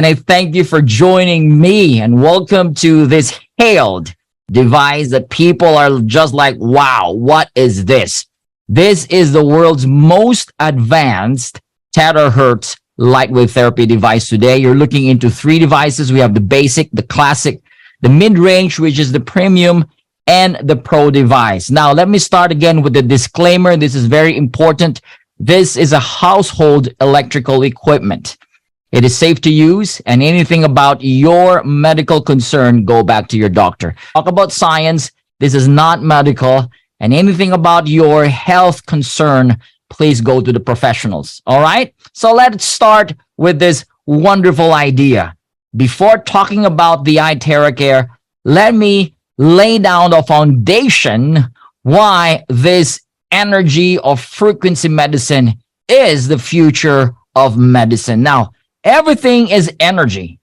And I thank you for joining me and welcome to this hailed device that people are just like, wow, what is this? This is the world's most advanced terahertz lightwave therapy device today. You're looking into three devices. We have the basic, the classic, the mid-range, which is the premium, and the pro device. Now, let me start again with the disclaimer. This is very important. This is a household electrical equipment. It is safe to use, and anything about your medical concern, go back to your doctor. Talk about science. This is not medical, and anything about your health concern, please go to the professionals. All right? So let's start with this wonderful idea. Before talking about the ITERACARE, let me lay down the foundation why this energy or frequency medicine is the future of medicine. Now, everything is energy.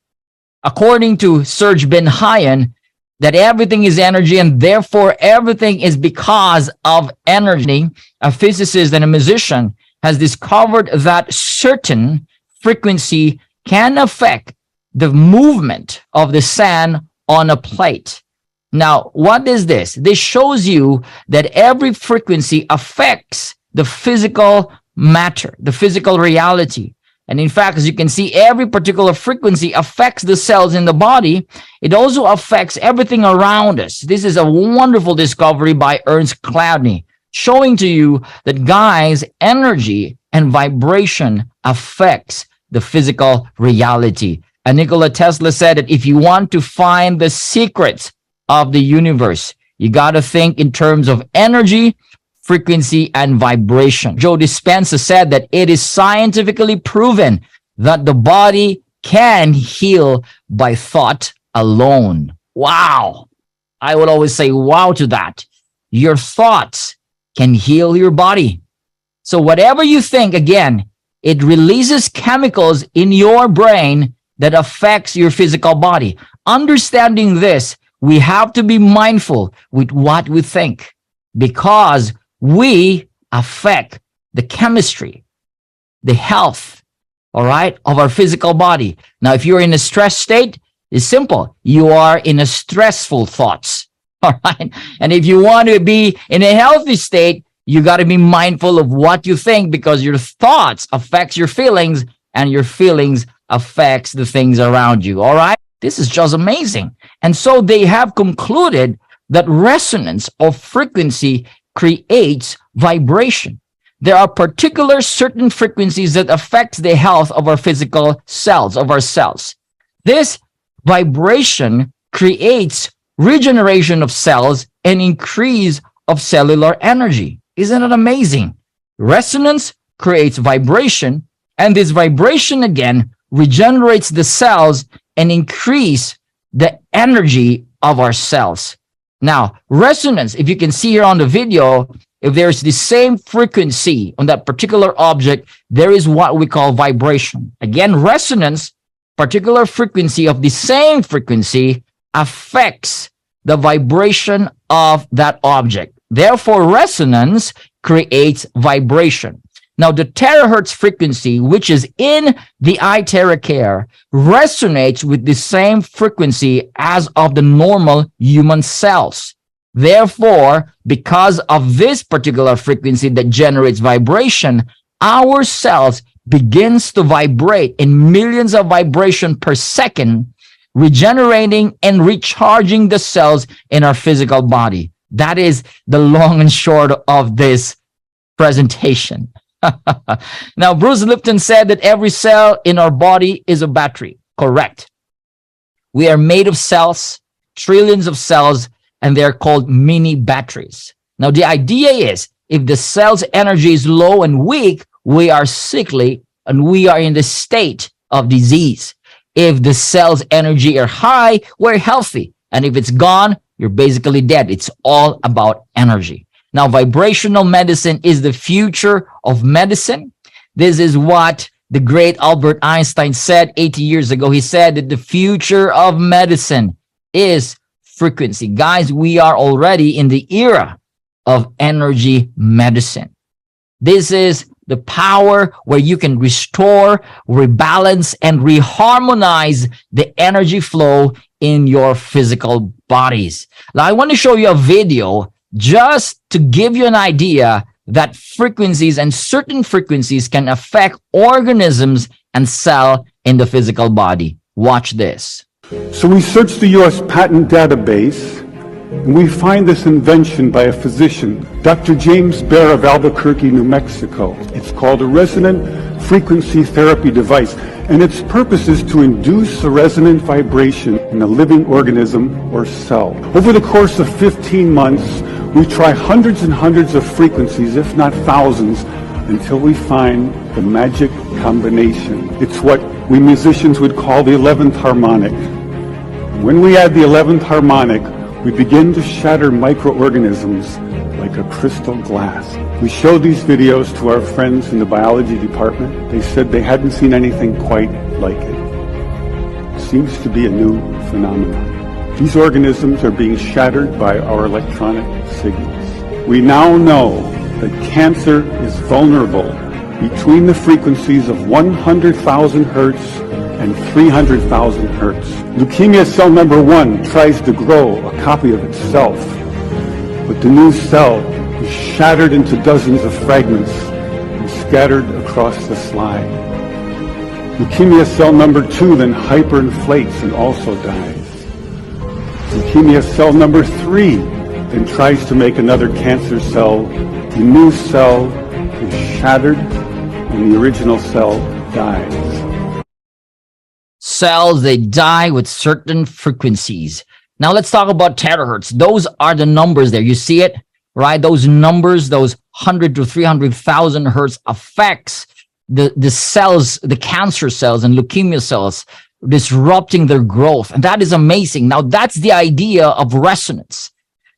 According to Serge Ben Hayan, that everything is energy and therefore everything is because of energy. A physicist and a musician has discovered that certain frequency can affect the movement of the sand on a plate. Now, what is this? This shows you that every frequency affects the physical matter, the physical reality. And in fact, as you can see, every particular frequency affects the cells in the body. It also affects everything around us. This is a wonderful discovery by Ernst Cloudney, showing to you that, guys, energy and vibration affects the physical reality. And Nikola Tesla said that if you want to find the secrets of the universe, you got to think in terms of energy, frequency, and vibration. Joe Dispenza said that it is scientifically proven that the body can heal by thought alone. Wow. I would always say wow to that. Your thoughts can heal your body. So whatever you think, again, it releases chemicals in your brain that affects your physical body. Understanding this, we have to be mindful with what we think, because we affect the chemistry, the health, all right, of our physical body. Now, if you're in a stress state, it's simple. You are in a stressful thoughts, all right? And if you want to be in a healthy state, you got to be mindful of what you think, because your thoughts affects your feelings and your feelings affects the things around you, all right? This is just amazing. And so they have concluded that resonance or frequency creates vibration. There are particular certain frequencies that affect the health of our physical cells, of our cells. This vibration creates regeneration of cells and increase of cellular energy. Isn't it amazing? Resonance creates vibration, and this vibration again regenerates the cells and increase the energy of our cells. Now, resonance, if you can see here on the video, if there's the same frequency on that particular object, there is what we call vibration. Again, resonance, particular frequency of the same frequency, affects the vibration of that object. Therefore, resonance creates vibration. Now, the terahertz frequency, which is in the ITERACARE, resonates with the same frequency as of the normal human cells. Therefore, because of this particular frequency that generates vibration, our cells begins to vibrate in millions of vibrations per second, regenerating and recharging the cells in our physical body. That is the long and short of this presentation. Now, Bruce Lipton said that every cell in our body is a battery. Correct. We are made of cells, trillions of cells, and they're called mini batteries. Now, the idea is if the cell's energy is low and weak, we are sickly and we are in the state of disease. If the cell's energy are high, we're healthy. And if it's gone, you're basically dead. It's all about energy. Now, vibrational medicine is the future of medicine. This is what the great Albert Einstein said 80 years ago. He said that the future of medicine is frequency. Guys, we are already in the era of energy medicine. This is the power where you can restore, rebalance, and reharmonize the energy flow in your physical bodies. Now, I want to show you a video just to give you an idea that frequencies and certain frequencies can affect organisms and cell in the physical body. Watch this. So we search the U.S. patent database, and we find this invention by a physician, Dr. James Bear of Albuquerque, New Mexico. It's called a resonant frequency therapy device, and its purpose is to induce a resonant vibration in a living organism or cell. Over the course of 15 months, we try hundreds and hundreds of frequencies, if not thousands, until we find the magic combination. It's what we musicians would call the 11th harmonic. When we add the 11th harmonic, we begin to shatter microorganisms like a crystal glass. We showed these videos to our friends in the biology department. They said they hadn't seen anything quite like it. It seems to be a new phenomenon. These organisms are being shattered by our electronic signals. We now know that cancer is vulnerable between the frequencies of 100,000 hertz and 300,000 hertz. Leukemia cell number 1 tries to grow a copy of itself, but the new cell is shattered into dozens of fragments and scattered across the slide. Leukemia cell number 2 then hyperinflates and also dies. Leukemia cell number 3 then tries to make another cancer cell. The new cell is shattered and the original cell dies. Cells, they die with certain frequencies. Now let's talk about terahertz. Those are the numbers there. You see it, right? Those numbers, those 100 to 300,000 hertz affects the cells, the cancer cells and leukemia cells, disrupting their growth. And that is amazing. Now that's the idea of resonance.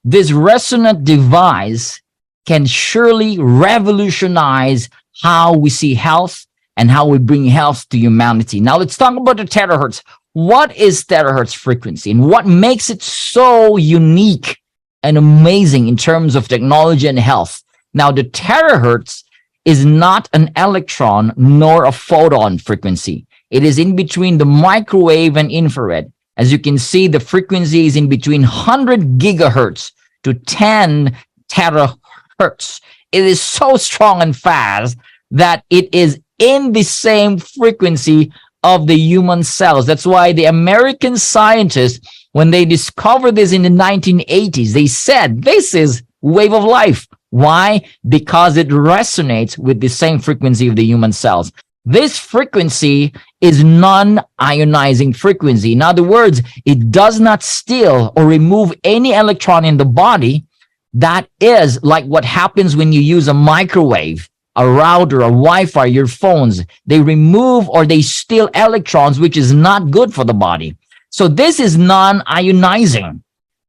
This resonant device can surely revolutionize how we see health and how we bring health to humanity. Now let's talk about the terahertz. What is terahertz frequency and what makes it so unique and amazing in terms of technology and health? Now the terahertz is not an electron nor a photon frequency. It is in between the microwave and infrared. As you can see, the frequency is in between 100 gigahertz to 10 terahertz. It is so strong and fast that it is in the same frequency of the human cells. That's why the American scientists, when they discovered this in the 1980s, they said, this is wave of life. Why? Because it resonates with the same frequency of the human cells. This frequency is non-ionizing frequency. In other words, it does not steal or remove any electron in the body. That is like what happens when you use a microwave, a router, a Wi-Fi, your phones. They remove or they steal electrons, which is not good for the body. So this is non-ionizing.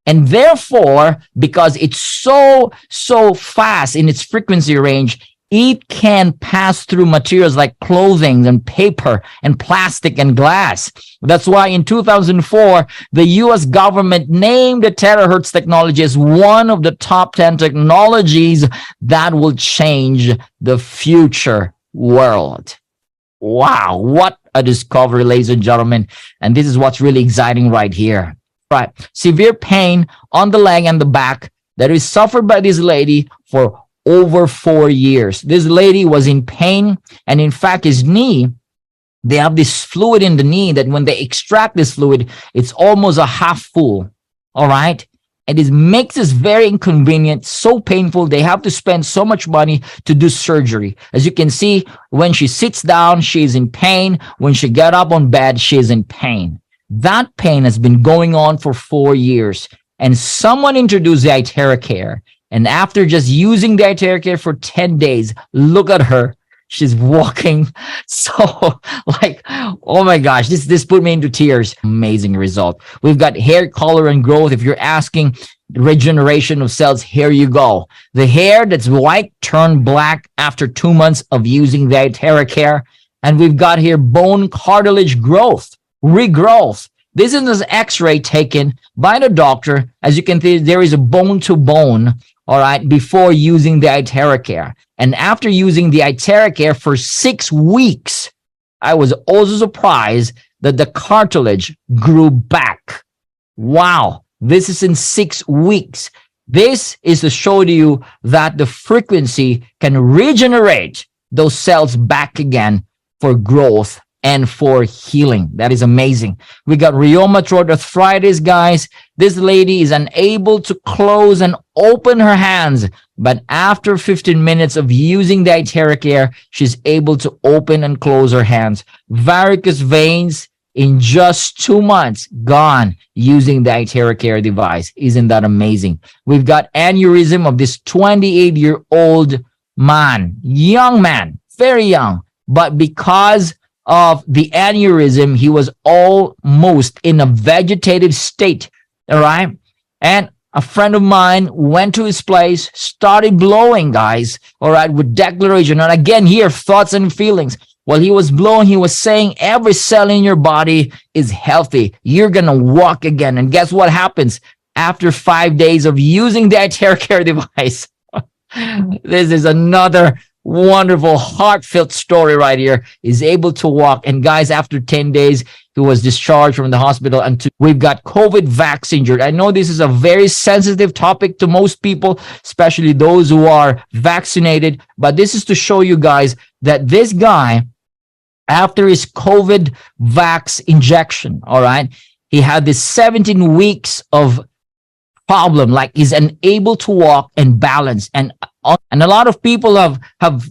And therefore, because it's so fast in its frequency range, it can pass through materials like clothing and paper and plastic and glass. That's why in 2004, the US government named the terahertz technology as one of the top 10 technologies that will change the future world. Wow, what a discovery, ladies and gentlemen. And this is what's really exciting right here. Right, severe pain on the leg and the back that is suffered by this lady for over 4 years. This lady was in pain, and in fact, his knee, they have this fluid in the knee that when they extract this fluid, it's almost a half full. All right. And it makes this very inconvenient, so painful. They have to spend so much money to do surgery. As you can see, when she sits down, she's in pain. When she gets up on bed, she's in pain. That pain has been going on for 4 years. And someone introduced the ITERACARE. And after just using the ITERACARE for 10 days, look at her. She's walking so like, oh my gosh, this put me into tears. Amazing result. We've got hair color and growth. If you're asking regeneration of cells, here you go. The hair that's white turned black after 2 months of using the ITERACARE. And we've got here bone cartilage growth, regrowth. This is an x-ray taken by the doctor. As you can see, there is a bone-to-bone all right, before using the ITERACARE. And after using the ITERACARE for 6 weeks, I was also surprised that the cartilage grew back. Wow, this is in 6 weeks. This is to show to you that the frequency can regenerate those cells back again for growth and for healing. That is amazing. We got rheumatoid arthritis, guys. This lady is unable to close and open her hands, but after 15 minutes of using the ITERACARE, she's able to open and close her hands. Varicose veins in just 2 months gone using the ITERACARE device. Isn't that amazing? We've got aneurysm of this 28-year-old man, young man, very young, but because of the aneurysm, he was almost in a vegetative state. All right. And a friend of mine went to his place, started blowing, guys. All right. With declaration. And again, here, thoughts and feelings. While he was blowing, he was saying every cell in your body is healthy. You're going to walk again. And guess what happens after 5 days of using the ITERACARE device? This is another wonderful, heartfelt story right here. Is able to walk. And guys, after 10 days, he was discharged from the hospital. And we've got COVID vaccine injured. I know this is a very sensitive topic to most people, especially those who are vaccinated. But this is to show you guys that this guy, after his COVID vax injection, all right, he had this 17 weeks of problem, like he's unable to walk and balance. And a lot of people have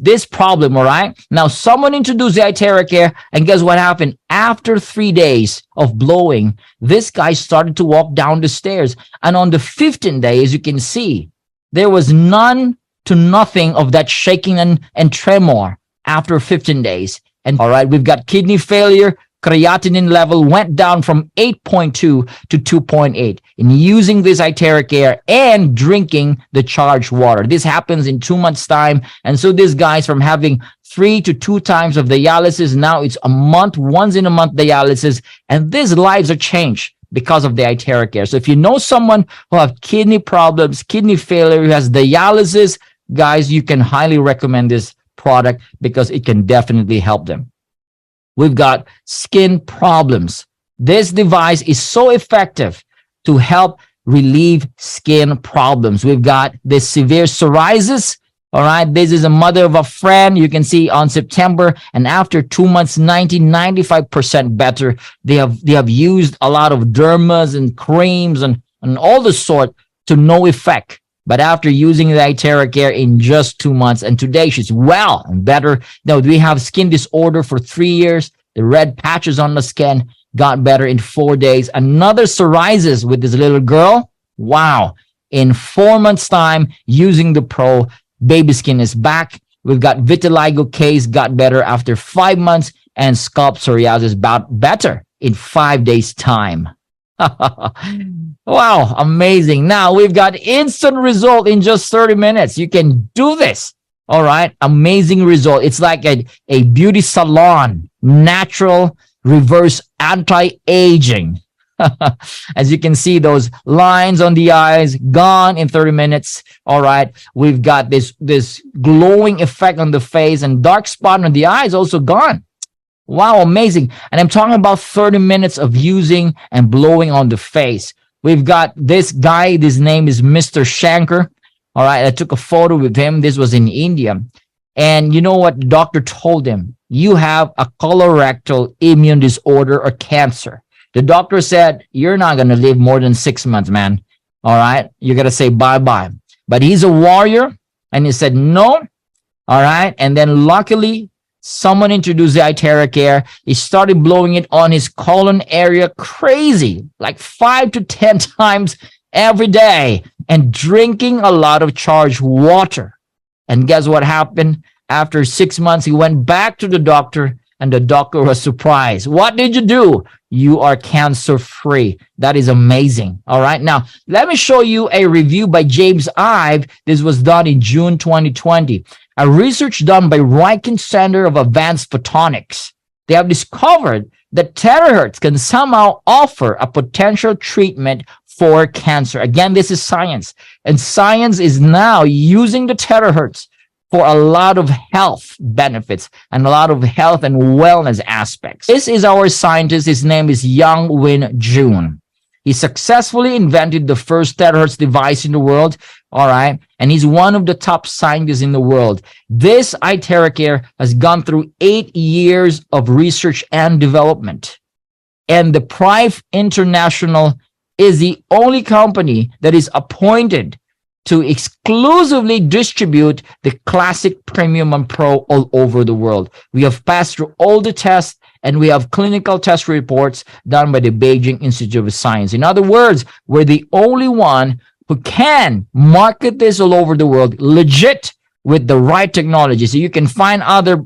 this problem, all right? Now, someone introduced the ITERACARE, and guess what happened? After 3 days of blowing, this guy started to walk down the stairs. And on the 15th day, as you can see, there was none to nothing of that shaking and tremor after 15 days. And all right, we've got kidney failure. Creatinine level went down from 8.2 to 2.8 in using this ITERACARE and drinking the charged water. This happens in 2 months' time. And so this guy's from having 3 to 2 times of dialysis. Now it's a month, once in a month dialysis. And these lives are changed because of the ITERACARE. So if you know someone who have kidney problems, kidney failure, who has dialysis, guys, you can highly recommend this product because it can definitely help them. We've got skin problems. This device is so effective to help relieve skin problems. We've got this severe psoriasis. All right. This is a mother of a friend. You can see on September, and after 2 months, 95% better. They have used a lot of dermas and creams and all the sort to no effect. But after using the ITERACARE in just 2 months, and today she's well and better. Now, we have skin disorder for 3 years. The red patches on the skin got better in 4 days. Another psoriasis with this little girl. Wow. In 4 months' time, using the Pro, baby skin is back. We've got vitiligo case got better after 5 months, and scalp psoriasis got better in 5 days' time. Wow, amazing. Now we've got instant result in just 30 minutes. You can do this. All right, amazing result. It's like a beauty salon, natural, reverse anti-aging. As you can see, those lines on the eyes gone in 30 minutes. All right, we've got this glowing effect on the face, and dark spot on the eyes also gone. Wow, amazing. And I'm talking about 30 minutes of using and blowing on the face. We've got this guy. His name is Mr. Shankar. All right, I took a photo with him. This was in India. And you know what the doctor told him? You have a colorectal immune disorder or cancer. The doctor said, you're not going to live more than 6 months, man. All right, you got to say bye-bye. But he's a warrior, and he said no. All right, and then luckily, someone introduced the ITERACARE. He started blowing it on his colon area crazy, like 5 to 10 times every day, and drinking a lot of charged water. And guess what happened? After 6 months, he went back to the doctor, and the doctor was surprised. What did you do? You are cancer-free. That is amazing. All right. Now, let me show you a review by James Ive. This was done in June 2020. A research done by Riken Center of Advanced Photonics. They have discovered that terahertz can somehow offer a potential treatment for cancer. Again, this is science. And science is now using the terahertz for a lot of health benefits and a lot of health and wellness aspects. This is our scientist. His name is Young Win Jun. He successfully invented the first terahertz device in the world. All right. And he's one of the top scientists in the world. This ITERACARE has gone through 8 years of research and development. And the Prive International is the only company that is appointed to exclusively distribute the classic, premium, and pro all over the world. We have passed through all the tests, and we have clinical test reports done by the Beijing Institute of Science. In other words, we're the only one who can market this all over the world, legit, with the right technology. So you can find other,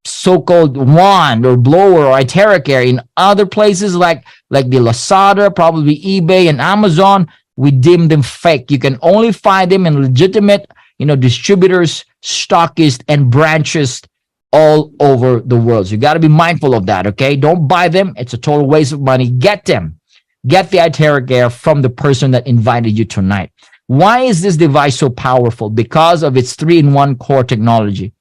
so-called wand or blower or ITERACARE in other places like the Lazada, probably eBay and Amazon. We deem them fake. You can only find them in legitimate, distributors, stockists, and branches all over the world. So you got to be mindful of that, okay? Don't buy them. It's a total waste of money. Get them. Get the ITERACARE from the person that invited you tonight. Why is this device so powerful? Because of its 3-in-1 core technology.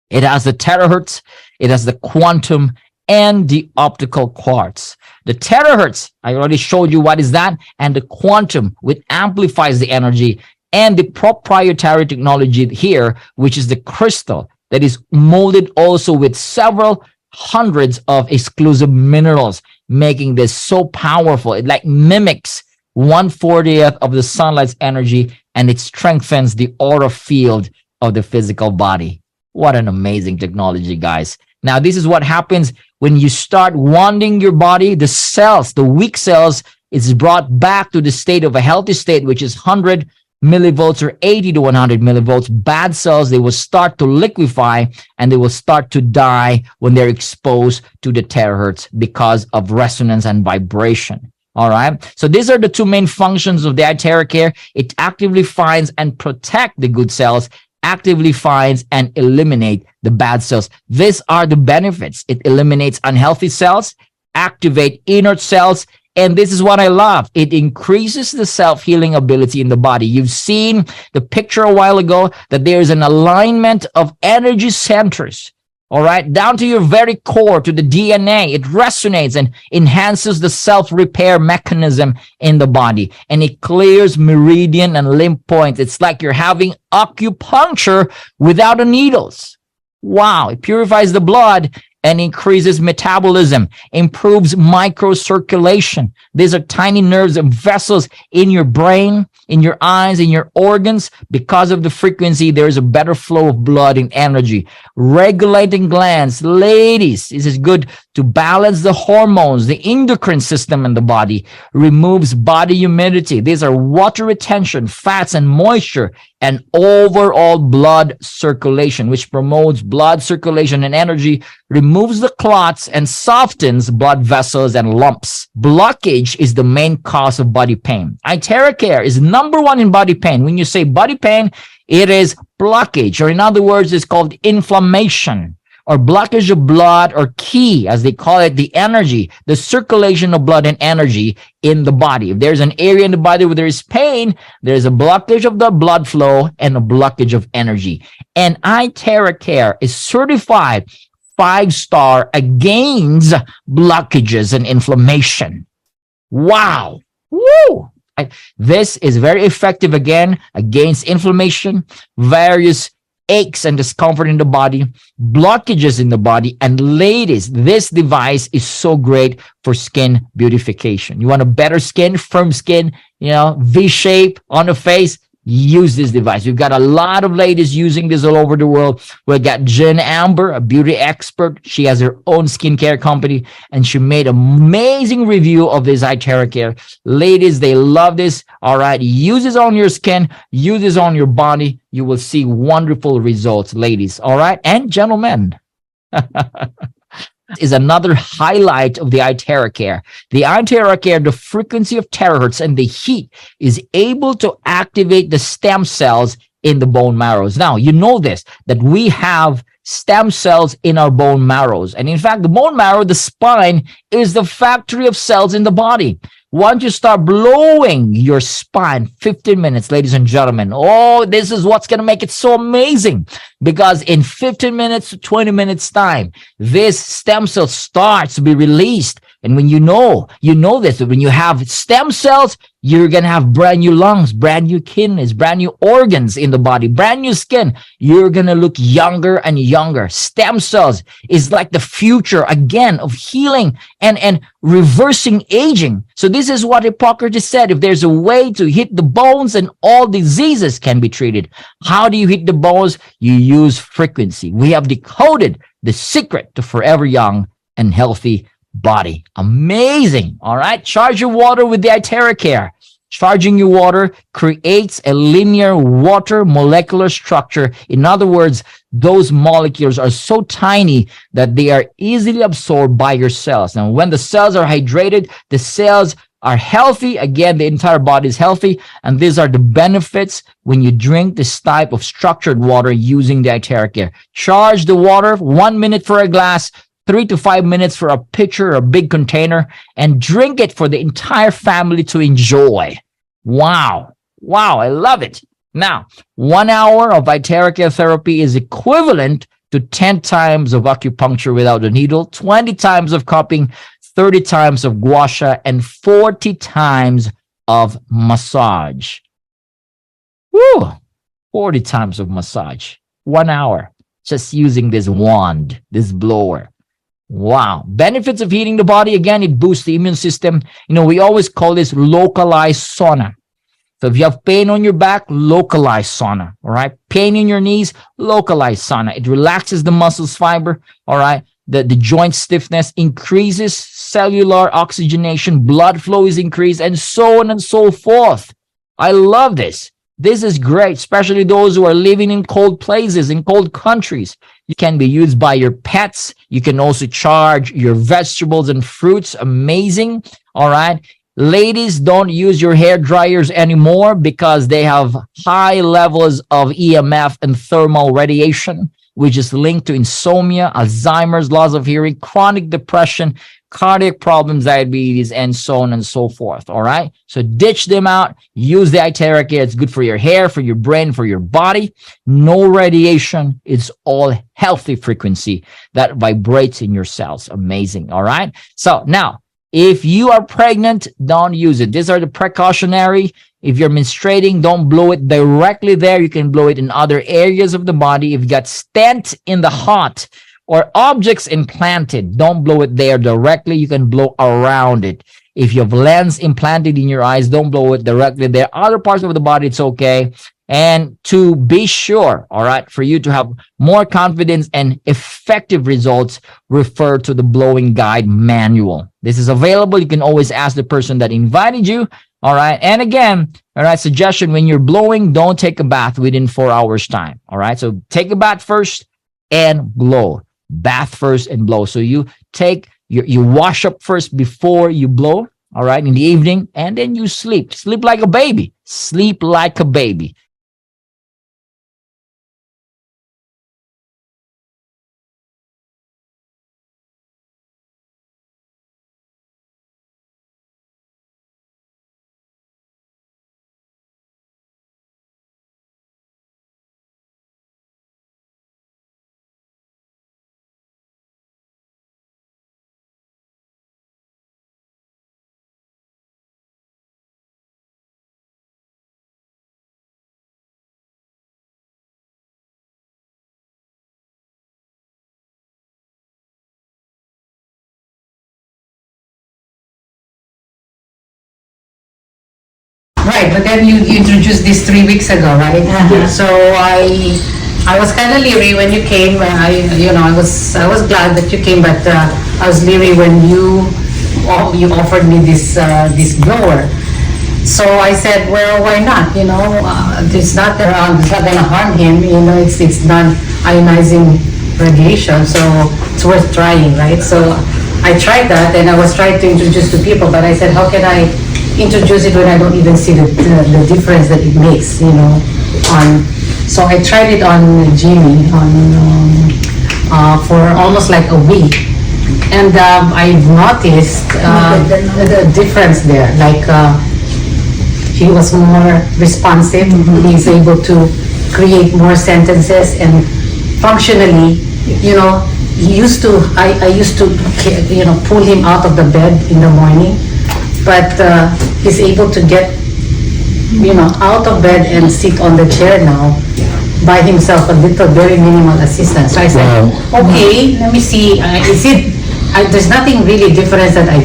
It has the terahertz, it has the quantum, and the optical quartz. The terahertz, I already showed you what is that, and the quantum, which amplifies the energy, and the proprietary technology here, which is the crystal that is molded also with several hundreds of exclusive minerals, making this so powerful. It like mimics 1/40th of the sunlight's energy, and it strengthens the aura field of the physical body. What an amazing technology, guys. Now, this is what happens when you start wanding your body. The cells, the weak cells, is brought back to the state of a healthy state, which is 100 millivolts or 80 to 100 millivolts. Bad cells, they will start to liquefy and they will start to die when they're exposed to the terahertz because of resonance and vibration. All right. So these are the two main functions of the ITERACARE. It actively finds and protects the good cells, actively finds and eliminate the bad cells. These are the benefits. It eliminates unhealthy cells, activate inert cells, and this is what I love. It increases the self-healing ability in the body. You've seen the picture a while ago that there is an alignment of energy centers, all right, down to your very core, to the DNA. It resonates and enhances the self-repair mechanism in the body. And it clears meridian and lymph points. It's like you're having acupuncture without the needles. Wow. It purifies the blood and increases metabolism, improves microcirculation. These are tiny nerves and vessels in your brain, in your eyes, in your organs. Because of the frequency, there is a better flow of blood and energy. Regulating glands. Ladies, this is good to balance the hormones, the endocrine system in the body. Removes body humidity. These are water retention, fats and moisture, and overall blood circulation, which promotes blood circulation and energy, removes the clots, and softens blood vessels and lumps. Blockage is the main cause of body pain. ITERACARE is #1 in body pain. When you say body pain, it is blockage, or in other words, it's called inflammation, or blockage of blood, or qi, as they call it, the energy, the circulation of blood and energy in the body. If there's an area in the body where there is pain, there's a blockage of the blood flow and a blockage of energy. And ITERACARE is certified 5-star against blockages and inflammation. Wow. Woo! This is very effective, again, against inflammation, various aches and discomfort in the body, blockages in the body. And ladies, this device is so great for skin beautification. You want a better skin, firm skin, V shape on the face, use this device. We've got a lot of ladies using this all over the world. We've got Jen Amber, a beauty expert. She has her own skincare company, and she made an amazing review of this ITERACARE. Ladies, they love this. All right, use this on your skin, use this on your body. You will see wonderful results, ladies. All right, and gentlemen. Is another highlight of the ITERACARE. The ITERACARE, the frequency of terahertz and the heat is able to activate the stem cells in the bone marrows. Now, you know this, that we have stem cells in our bone marrows. And in fact, the bone marrow, the spine, is the factory of cells in the body. Why don't you start blowing your spine 15 minutes, ladies and gentlemen? Oh, this is what's going to make it so amazing, because in 15 minutes to 20 minutes time, this stem cell starts to be released. And when you know this, when you have stem cells, you're going to have brand new lungs, brand new kidneys, brand new organs in the body, brand new skin. You're going to look younger and younger. Stem cells is like the future, again, of healing and reversing aging. So this is what Hippocrates said. If there's a way to hit the bones, and all diseases can be treated. How do you hit the bones? You use frequency. We have decoded the secret to forever young and healthy body. Amazing. All right. Charge your water with the ITERACARE. Charging your water creates a linear water molecular structure. In other words, those molecules are so tiny that they are easily absorbed by your cells. Now, when the cells are hydrated, the cells are healthy. Again, the entire body is healthy. And these are the benefits when you drink this type of structured water using the ITERACARE. Charge the water, 1 minute for a glass, 3 to 5 minutes for a pitcher or a big container, and drink it for the entire family to enjoy. Wow. Wow. I love it. Now, 1 hour of ITERACARE therapy is equivalent to 10 times of acupuncture without a needle, 20 times of cupping, 30 times of gua sha, and 40 times of massage. Woo! 40 times of massage. 1 hour. Just using this wand, this blower. Wow. Benefits of heating the body. Again, it boosts the immune system. We always call this localized sauna. So if you have pain on your back, localized sauna. All right. Pain in your knees, localized sauna. It relaxes the muscles fiber. All right. The joint stiffness increases cellular oxygenation, blood flow is increased, and so on and so forth. I love this. This is great, especially those who are living in cold places, in cold countries. It can be used by your pets. You can also charge your vegetables and fruits. Amazing. All right. Ladies, don't use your hair dryers anymore because they have high levels of EMF and thermal radiation, which is linked to insomnia, Alzheimer's, loss of hearing, chronic depression, cardiac problems, diabetes, and so on and so forth. All right. So ditch them out. Use the ITERACARE. It's good for your hair, for your brain, for your body. No radiation. It's all healthy frequency that vibrates in your cells. Amazing. All right. So now, if you are pregnant, don't use it. These are the precautionary. If you're menstruating, don't blow it directly there. You can blow it in other areas of the body. If you got stent in the heart or objects implanted, don't blow it there directly. You can blow around it. If you have lens implanted in your eyes, don't blow it directly there. Other parts of the body, it's okay. And to be sure, all right, for you to have more confidence and effective results, refer to the blowing guide manual. This is available. You can always ask the person that invited you. All right. And again, all right, suggestion, when you're blowing, don't take a bath within 4 hours time. All right. So take a bath first and blow. Bath first and blow. So you you wash up first before you blow. All right. In the evening, and then you sleep. Sleep like a baby. Sleep like a baby. Right, but then you introduced this 3 weeks ago, right? So I was kind of leery when you came. I was glad that you came, but I was leery when you offered me this blower. So I said, well, why not? It's not gonna harm him. It's non-ionizing radiation, so it's worth trying, right? So I tried that, and I was trying to introduce to people, but I said, how can I introduce it when I don't even see the difference that it makes, so I tried it on Jimmy for almost like a week, And I've noticed the difference there. Like he was more responsive. He's able to create more sentences and functionally, you know, I used to, you know, pull him out of the bed in the morning, but he's able to get, you know, out of bed and sit on the chair now by himself, a little, very minimal assistance. So I said, okay, let me see, there's nothing really different that I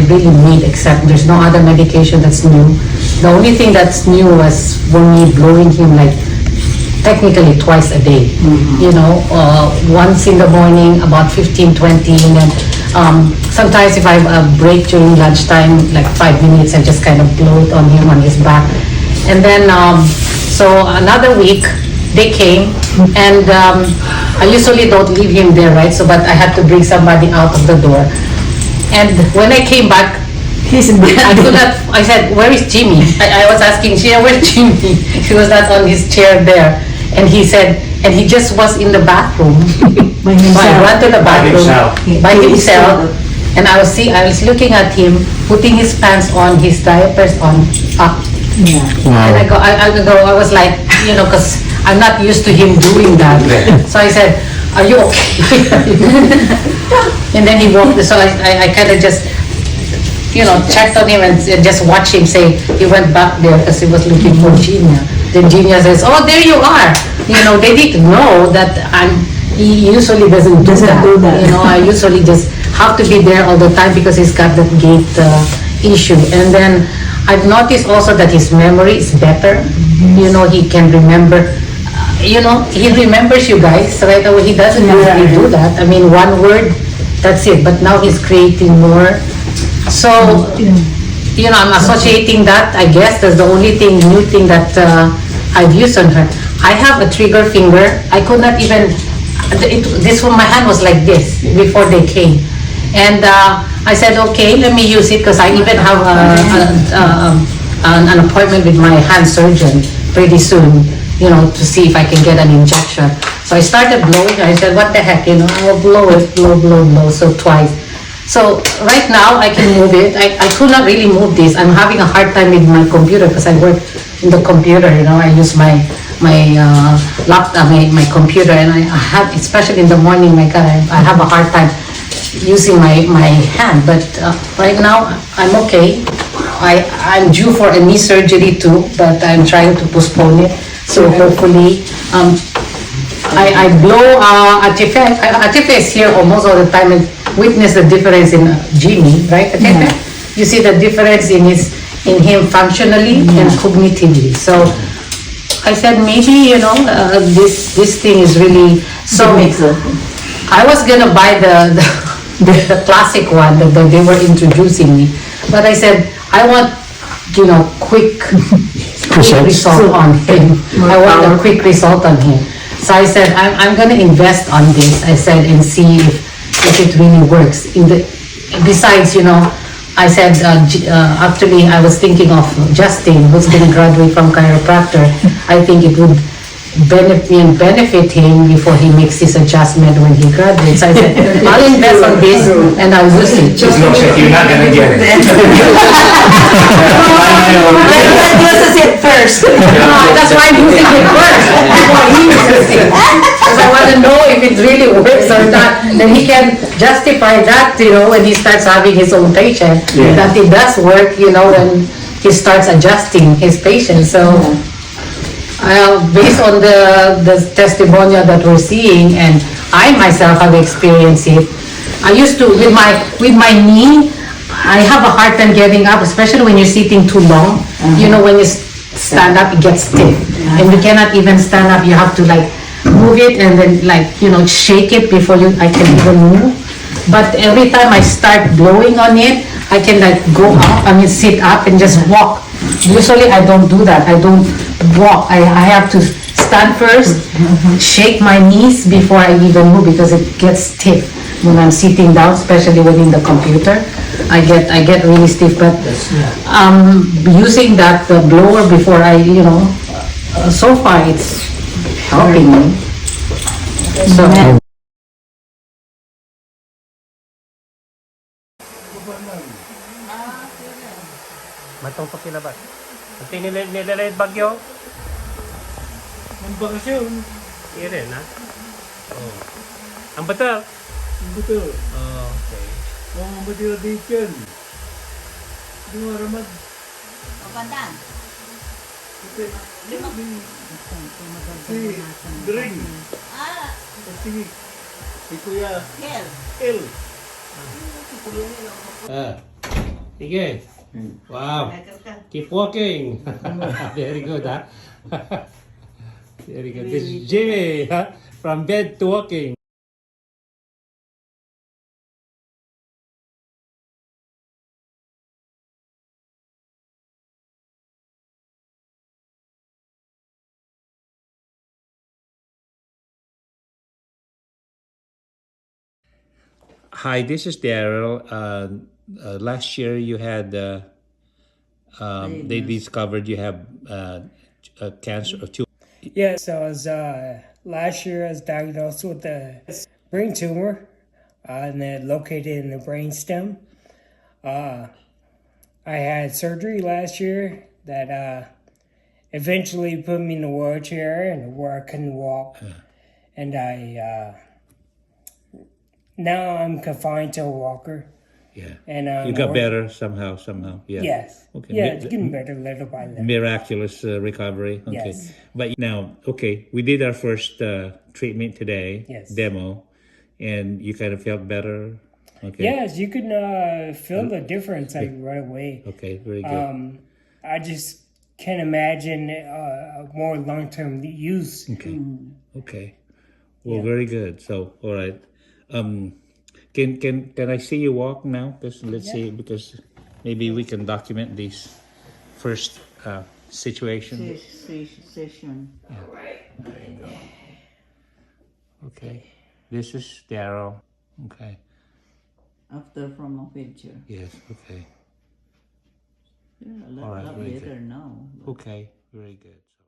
really need, except there's no other medication that's new. The only thing that's new was for me blowing him like technically twice a day. You know, once in the morning, about 15, 20, and then sometimes if I have a break during lunchtime, like 5 minutes, I just kind of blow it on him on his back. And then, so another week, they came, and I usually don't leave him there, right? So, but I had to bring somebody out of the door. And when I came back, He's in bed. I said, where is Jimmy? I was asking, Sheila, where's Jimmy? He was not on his chair there. And he said, and he just was in the bathroom. By So I himself. went to the bathroom by himself, and I was looking at him putting his pants on, his diapers on, up. Yeah. And I was like, you know, because I'm not used to him doing that. So I said, are you okay? And then he walked, so I kind of just, you know, checked on him and just watched him say, he went back there because he was looking for Genia. Then Genia says, oh, there you are. You know, they didn't know that he usually doesn't do that. You know, I usually just have to be there all the time because he's got that gait issue. And then I've noticed also that his memory is better. You know, he can remember, you know, he remembers you guys right away. He doesn't usually do that. I mean, one word, that's it. But now he's creating more. So, you know, I'm associating that, I guess, that's the only new thing that I've used on her. I have a trigger finger. I could not even, this one, my hand was like this before they came. And I said, okay, let me use it, because I even have an appointment with my hand surgeon pretty soon, you know, to see if I can get an injection. So I started blowing. I said, what the heck, you know, I'll blow it, blow, so twice. So right now I can move it. I could not really move this. I'm having a hard time with my computer because I work in the computer, you know. I use my laptop, my computer, and I have, especially in the morning, my God, I have a hard time using my hand. But right now I'm okay. I'm due for a knee surgery too, but I'm trying to postpone it. So hopefully, I blow Atife is here almost all the time and witness the difference in Jimmy, right? Atife? You see the difference in him functionally and cognitively. So I said, maybe, you know, this thing is really, so I was gonna buy the classic one that they were introducing me, but I said, I want, you know, quick result on him. I want a quick result on him. So I said, I'm gonna invest on this, I said, and see if it really works. Besides, you know, I said, actually, I was thinking of Justin, who's going to graduate from chiropractor. I think it would benefit him before he makes his adjustment when he graduates. I said, I'll invest on this and I'll use it. Just looks like you're not gonna get it. Uses it first. That's why I'm using it first. Before he uses it. Because I want to know if it really works or not. Then he can justify that, you know, when he starts having his own patient, that it does work, you know, when he starts adjusting his patient. So, based on the testimonial that we're seeing, and I myself have experienced it, I used to, with my knee, I have a hard time getting up, especially when you're sitting too long. You know, when you stand up, it gets stiff. And you cannot even stand up. You have to like move it and then like, you know, shake it before I can even move. But every time I start blowing on it, I can like go up, sit up and just walk. Usually I don't do that. I don't walk. I have to stand first, shake my knees before I even move because it gets stiff when I'm sitting down, especially within the computer. I get really stiff. But using that blower before I, you know, so far it's helping me. So. Matong pakilabas. Ang nilalayad bagyo? Ang bakasyon. Iyan ha? Oh. Ang batal? Ang buto. Oh, okay. Mga motivation. Hindi mo ramad. Kapandan. Si Drink. Ah, Si Kuya hell. El. Sige. Wow. Keep walking. Very good, huh? Very good. This is Jimmy, huh? From bed to walking. Hi, this is Darrell. Last year you had, they discovered you have cancer of tumor. Yes, I was last year I was diagnosed with a brain tumor, and then located in the brain stem. I had surgery last year that eventually put me in a wheelchair and where I couldn't walk, and I now I'm confined to a walker. Yeah. And You got better somehow. Yeah. Yes. Okay. Yeah, it's getting better little by little. Miraculous recovery. Okay. Yes. But now, okay, we did our first treatment today. Yes. Demo, and you kind of felt better. Okay. Yes, you can feel the difference like right away. Okay. Very good. I just can't imagine more long-term use. Okay. Okay. Well, very good. So, all right. Can I see you walk now? Let's see, because maybe we can document this first situation. Session. There you go. Okay. This is Darrell. Okay. After from a wheelchair. Yes. Okay. Yeah, a All right, lot very better good. now. Okay. Very good. So.